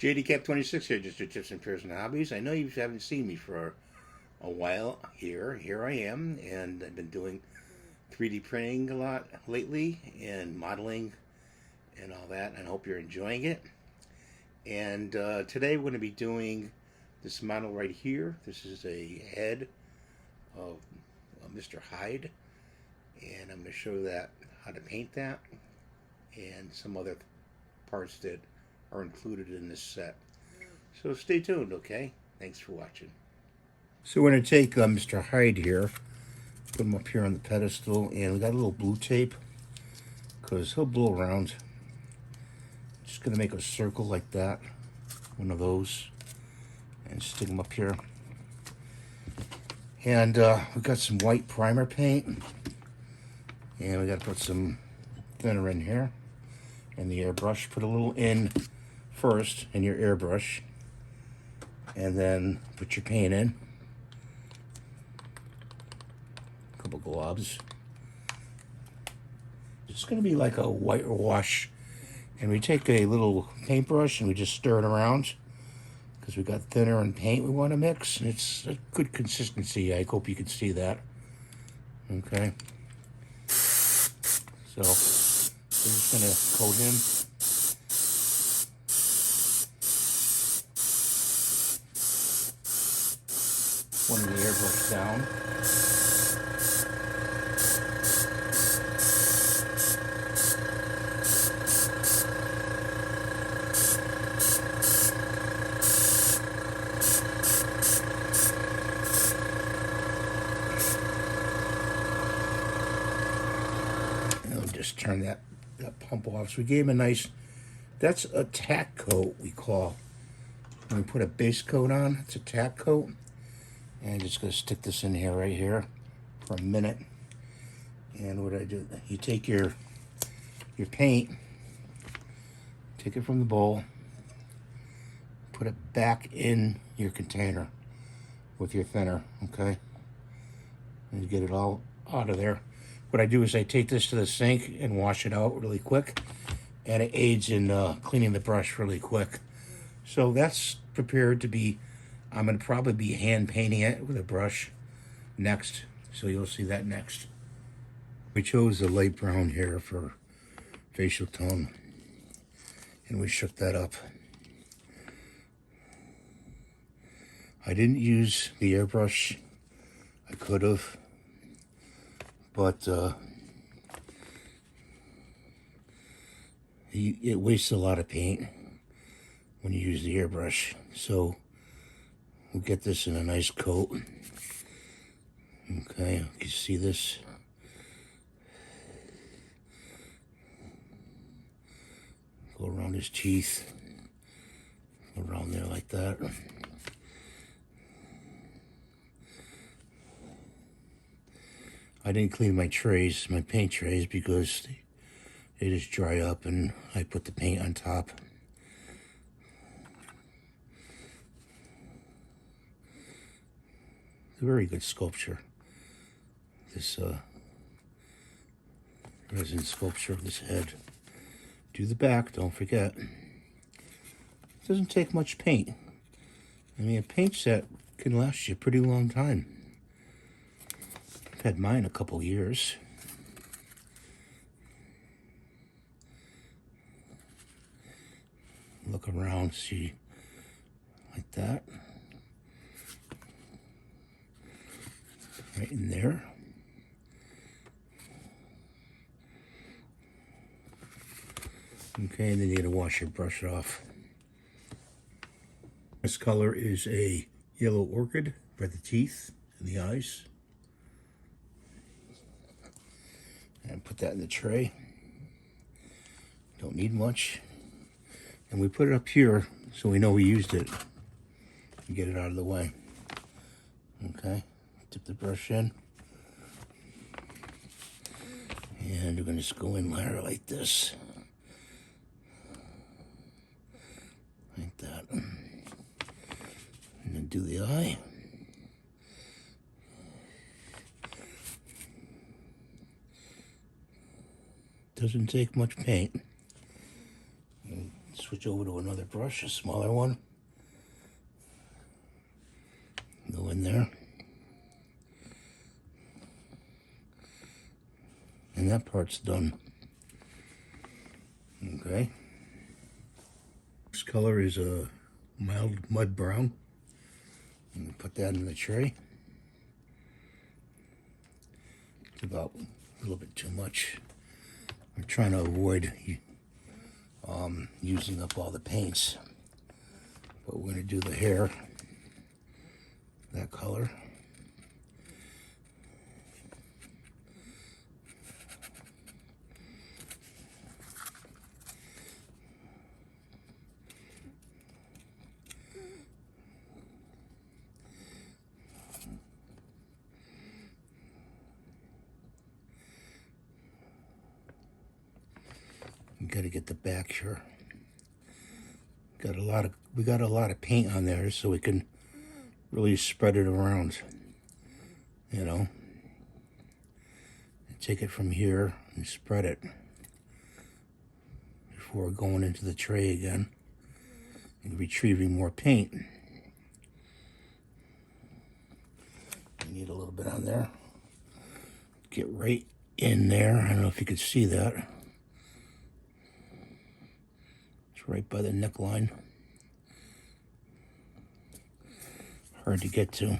JDCap26 here, just your tips and tricks and hobbies. I know you haven't seen me for a while here. Here I am, and I've been doing 3D printing a lot lately and modeling and all that. And I hope you're enjoying it. And today we're going to be doing this model right here. This is a head of Mr. Hyde, and I'm going to show that how to paint that and some other parts that are included in this set. So stay tuned, okay? Thanks for watching. So we're going to take Mr. Hyde here, put him up here on the pedestal, and we got a little blue tape because he'll blow around. Just going to make a circle like that, one of those, and stick him up here. And we've got some white primer paint, and we got to put some thinner in here, and the airbrush. Put a little in first in your airbrush, and then put your paint in. A couple globs. It's going to be like a whitewash, and we take a little paintbrush and we just stir it around because we got thinner and paint we want to mix, and it's a good consistency. I hope you can see that. Okay, so we're just going to coat him. One of the airbrush down. And I'll just turn that pump off. So we gave him a nice, that's a tack coat we call. When we put a base coat on, it's a tack coat. And I'm just going to stick this in here, right here, for a minute. And what I do, you take your paint, take it from the bowl, put it back in your container with your thinner, okay? And you get it all out of there. What I do is I take this to the sink and wash it out really quick, and it aids in cleaning the brush really quick. So that's prepared to be, I'm going to probably be hand painting it with a brush next, so you'll see that next. We chose a light brown here for facial tone, and we shook that up. I didn't use the airbrush. I could have, but it wastes a lot of paint when you use the airbrush. So we'll get this in a nice coat. Okay, you can see this. Go around his teeth. Go around there like that. I didn't clean my trays, my paint trays, because they just dry up and I put the paint on top. It's a very good sculpture. This resin sculpture of this head. Do the back, don't forget. It doesn't take much paint. I mean, a paint set can last you a pretty long time. I've had mine a couple years. Look around, see, like that. Right in there. Okay, and then you gotta wash your brush off. This color is a yellow orchid for the teeth and the eyes. And put that in the tray. Don't need much. And we put it up here so we know we used it. And get it out of the way. Okay, dip the brush in. And we're gonna just go in layer like this. Like that. And then do the eye. Doesn't take much paint. And switch switch over to another brush, a smaller one. Go in there. And that part's done. Okay. This color is a mild mud brown. I'm going to put that in the tray. It's about a little bit too much. I'm trying to avoid using up all the paints. But we're going to do the hair, that color. Got to get the back here. We got a lot of paint on there, so we can really spread it around. You know, take it from here and spread it before going into the tray again and retrieving more paint. I need a little bit on there. Get right in there. I don't know if you can see that. Right by the neckline. Hard to get to.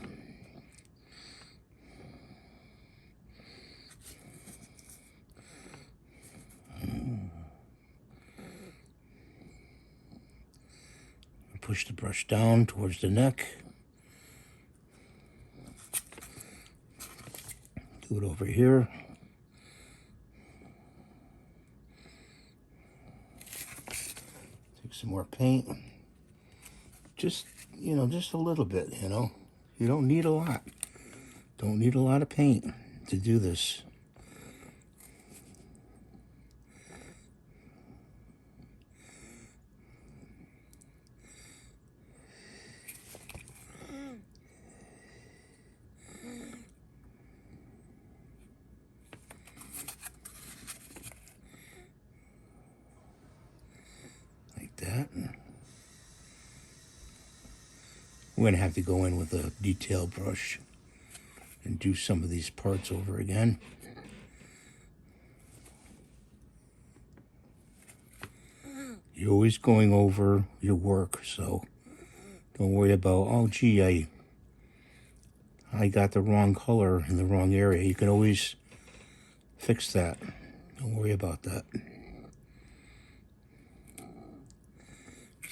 Push the brush down towards the neck. Do it over here. Some more paint. Just, you know, just a little bit, you know. You don't need a lot. Don't need a lot of paint to do this. That. We're going to have to go in with a detail brush and do some of these parts over again. You're always going over your work, so don't worry about, oh gee, I got the wrong color in the wrong area. You can always fix that. Don't worry about that.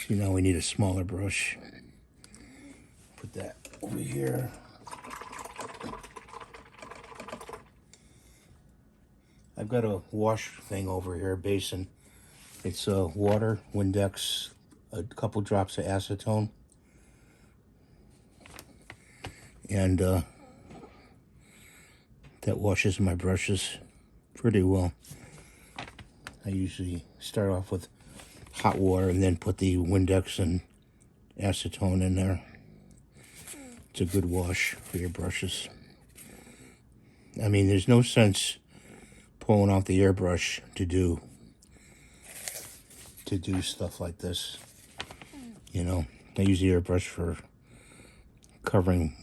See, now we need a smaller brush. Put that over here. I've got a wash thing over here, basin. It's water, Windex, a couple drops of acetone. And that washes my brushes pretty well. I usually start off with hot water and then put the Windex and acetone in there. It's a good wash for your brushes. I mean, there's no sense pulling out the airbrush to do stuff like this. You know, I use the airbrush for covering,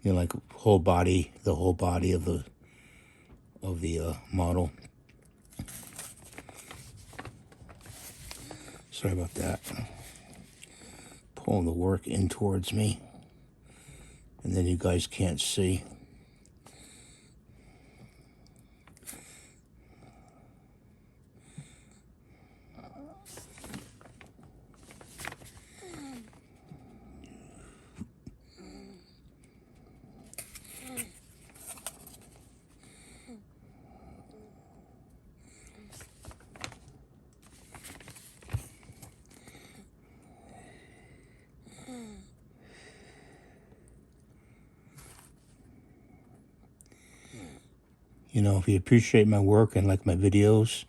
you know, like the whole body of the model. Sorry about that. Pulling the work in towards me, and then you guys can't see. You know, if you appreciate my work and like my videos,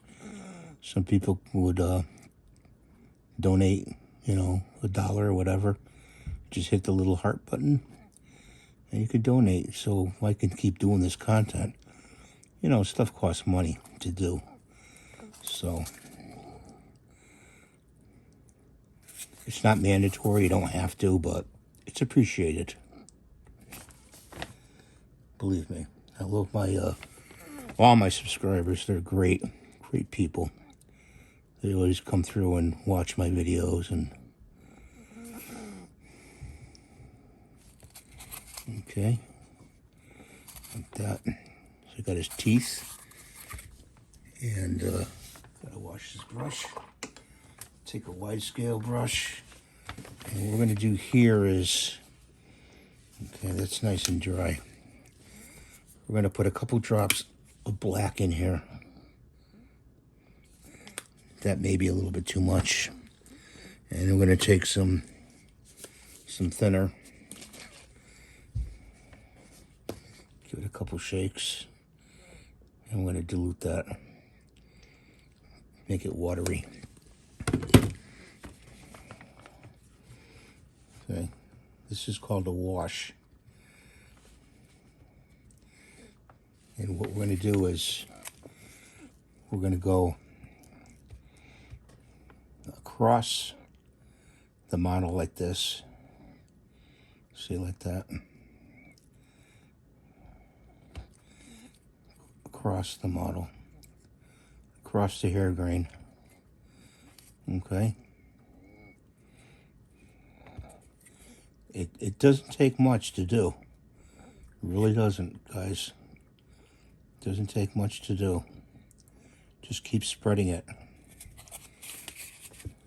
some people would donate, you know, $1 or whatever. Just hit the little heart button and you could donate so I can keep doing this content. You know, stuff costs money to do. So It's not mandatory, you don't have to, but it's appreciated. Believe me. I love my all my subscribers. They're great people. They always come through and watch my videos. And okay, like that. So I got his teeth, and gotta wash this brush. Take a wide scale brush, and what we're gonna do here is, okay, that's nice and dry. We're gonna put a couple drops of black in here. That may be a little bit too much. And we're gonna take some thinner. Give it a couple shakes. And we're gonna dilute that. Make it watery. Okay, this is called a wash. And what we're going to do is we're going to go across the model like this. See, like that. Across the model. Across the hair grain. Okay. It doesn't take much to do. It really doesn't, guys. It doesn't take much to do. Just keep spreading it.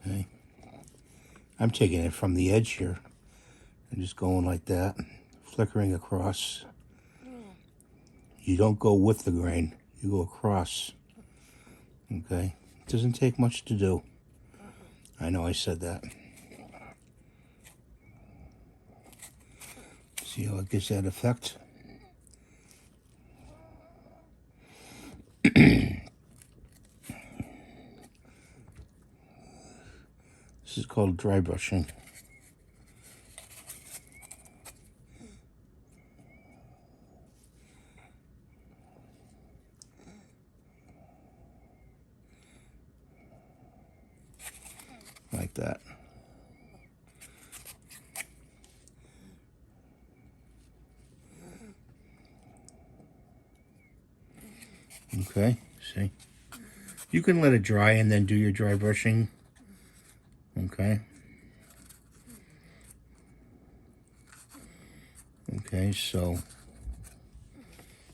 Okay. I'm taking it from the edge here and just going like that, flickering across. You don't go with the grain, you go across. Okay. It doesn't take much to do. I know I said that. See how it gives that effect? This is called dry brushing. Like that. Okay, see? You can let it dry and then do your dry brushing. Okay. Okay, so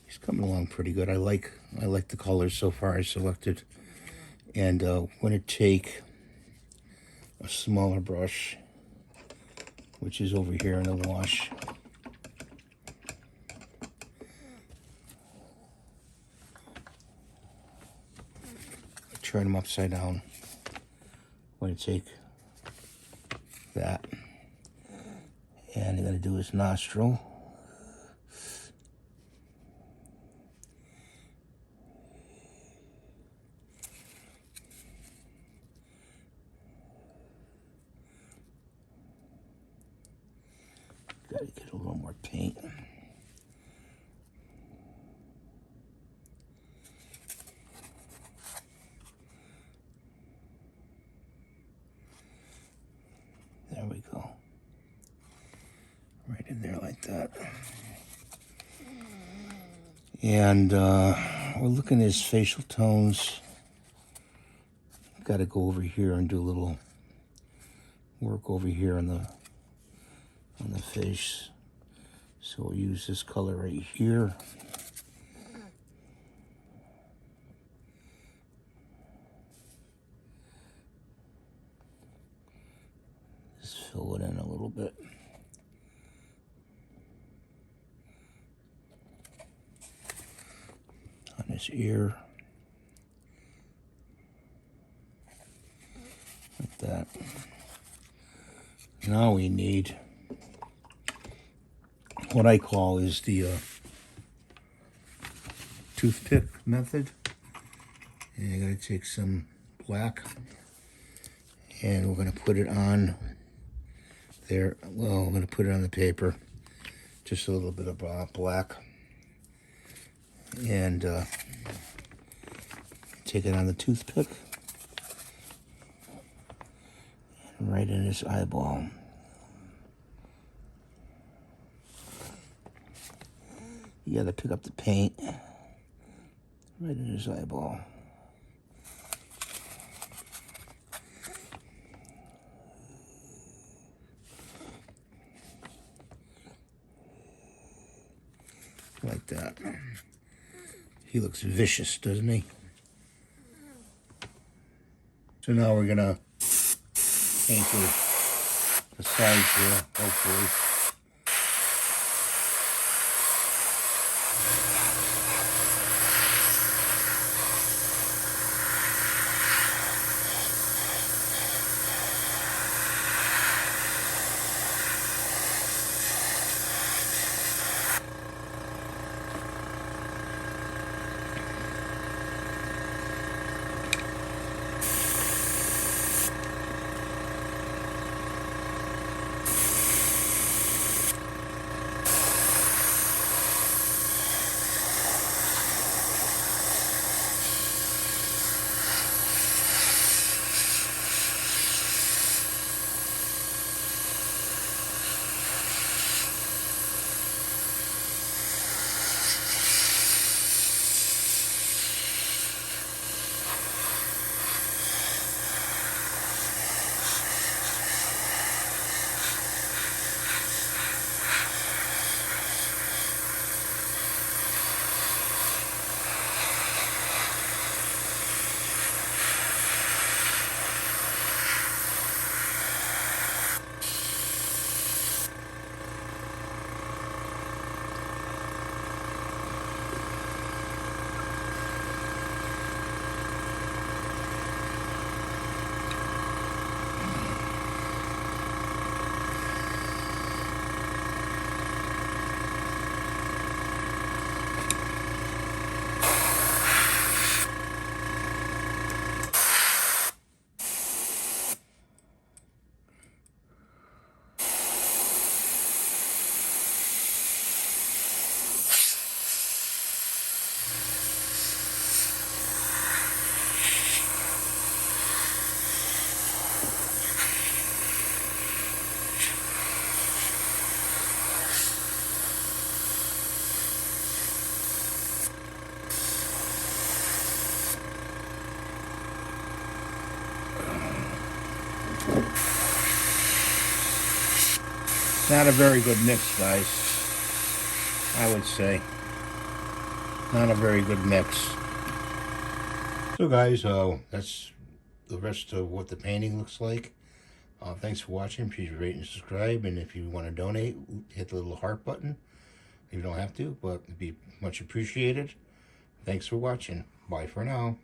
he's coming along pretty good. I like the colors so far I selected. And I'm going to take a smaller brush, which is over here in the wash. Turn them upside down. I'm going to take that, and I'm going to do his nostril. Got to get a little more paint. There we go. Right in there like that. And we're looking at his facial tones. Got to go over here and do a little work over here on the face. So we'll use this color right here. Just fill it in a little bit. On his ear. Like that. Now we need what I call is the toothpick method. And I'm going to take some black and we're going to put it on there. Well, I'm going to put it on the paper. Just a little bit of black. And take it on the toothpick. And right in his eyeball. You gotta pick up the paint right in his eyeball. Like that. He looks vicious, doesn't he? So now we're gonna paint the sides here, hopefully. Not a very good mix, guys. I would say. Not a very good mix. So guys, that's the rest of what the painting looks like. Thanks for watching. Please rate and subscribe. And if you want to donate, hit the little heart button. You don't have to, but it'd be much appreciated. Thanks for watching. Bye for now.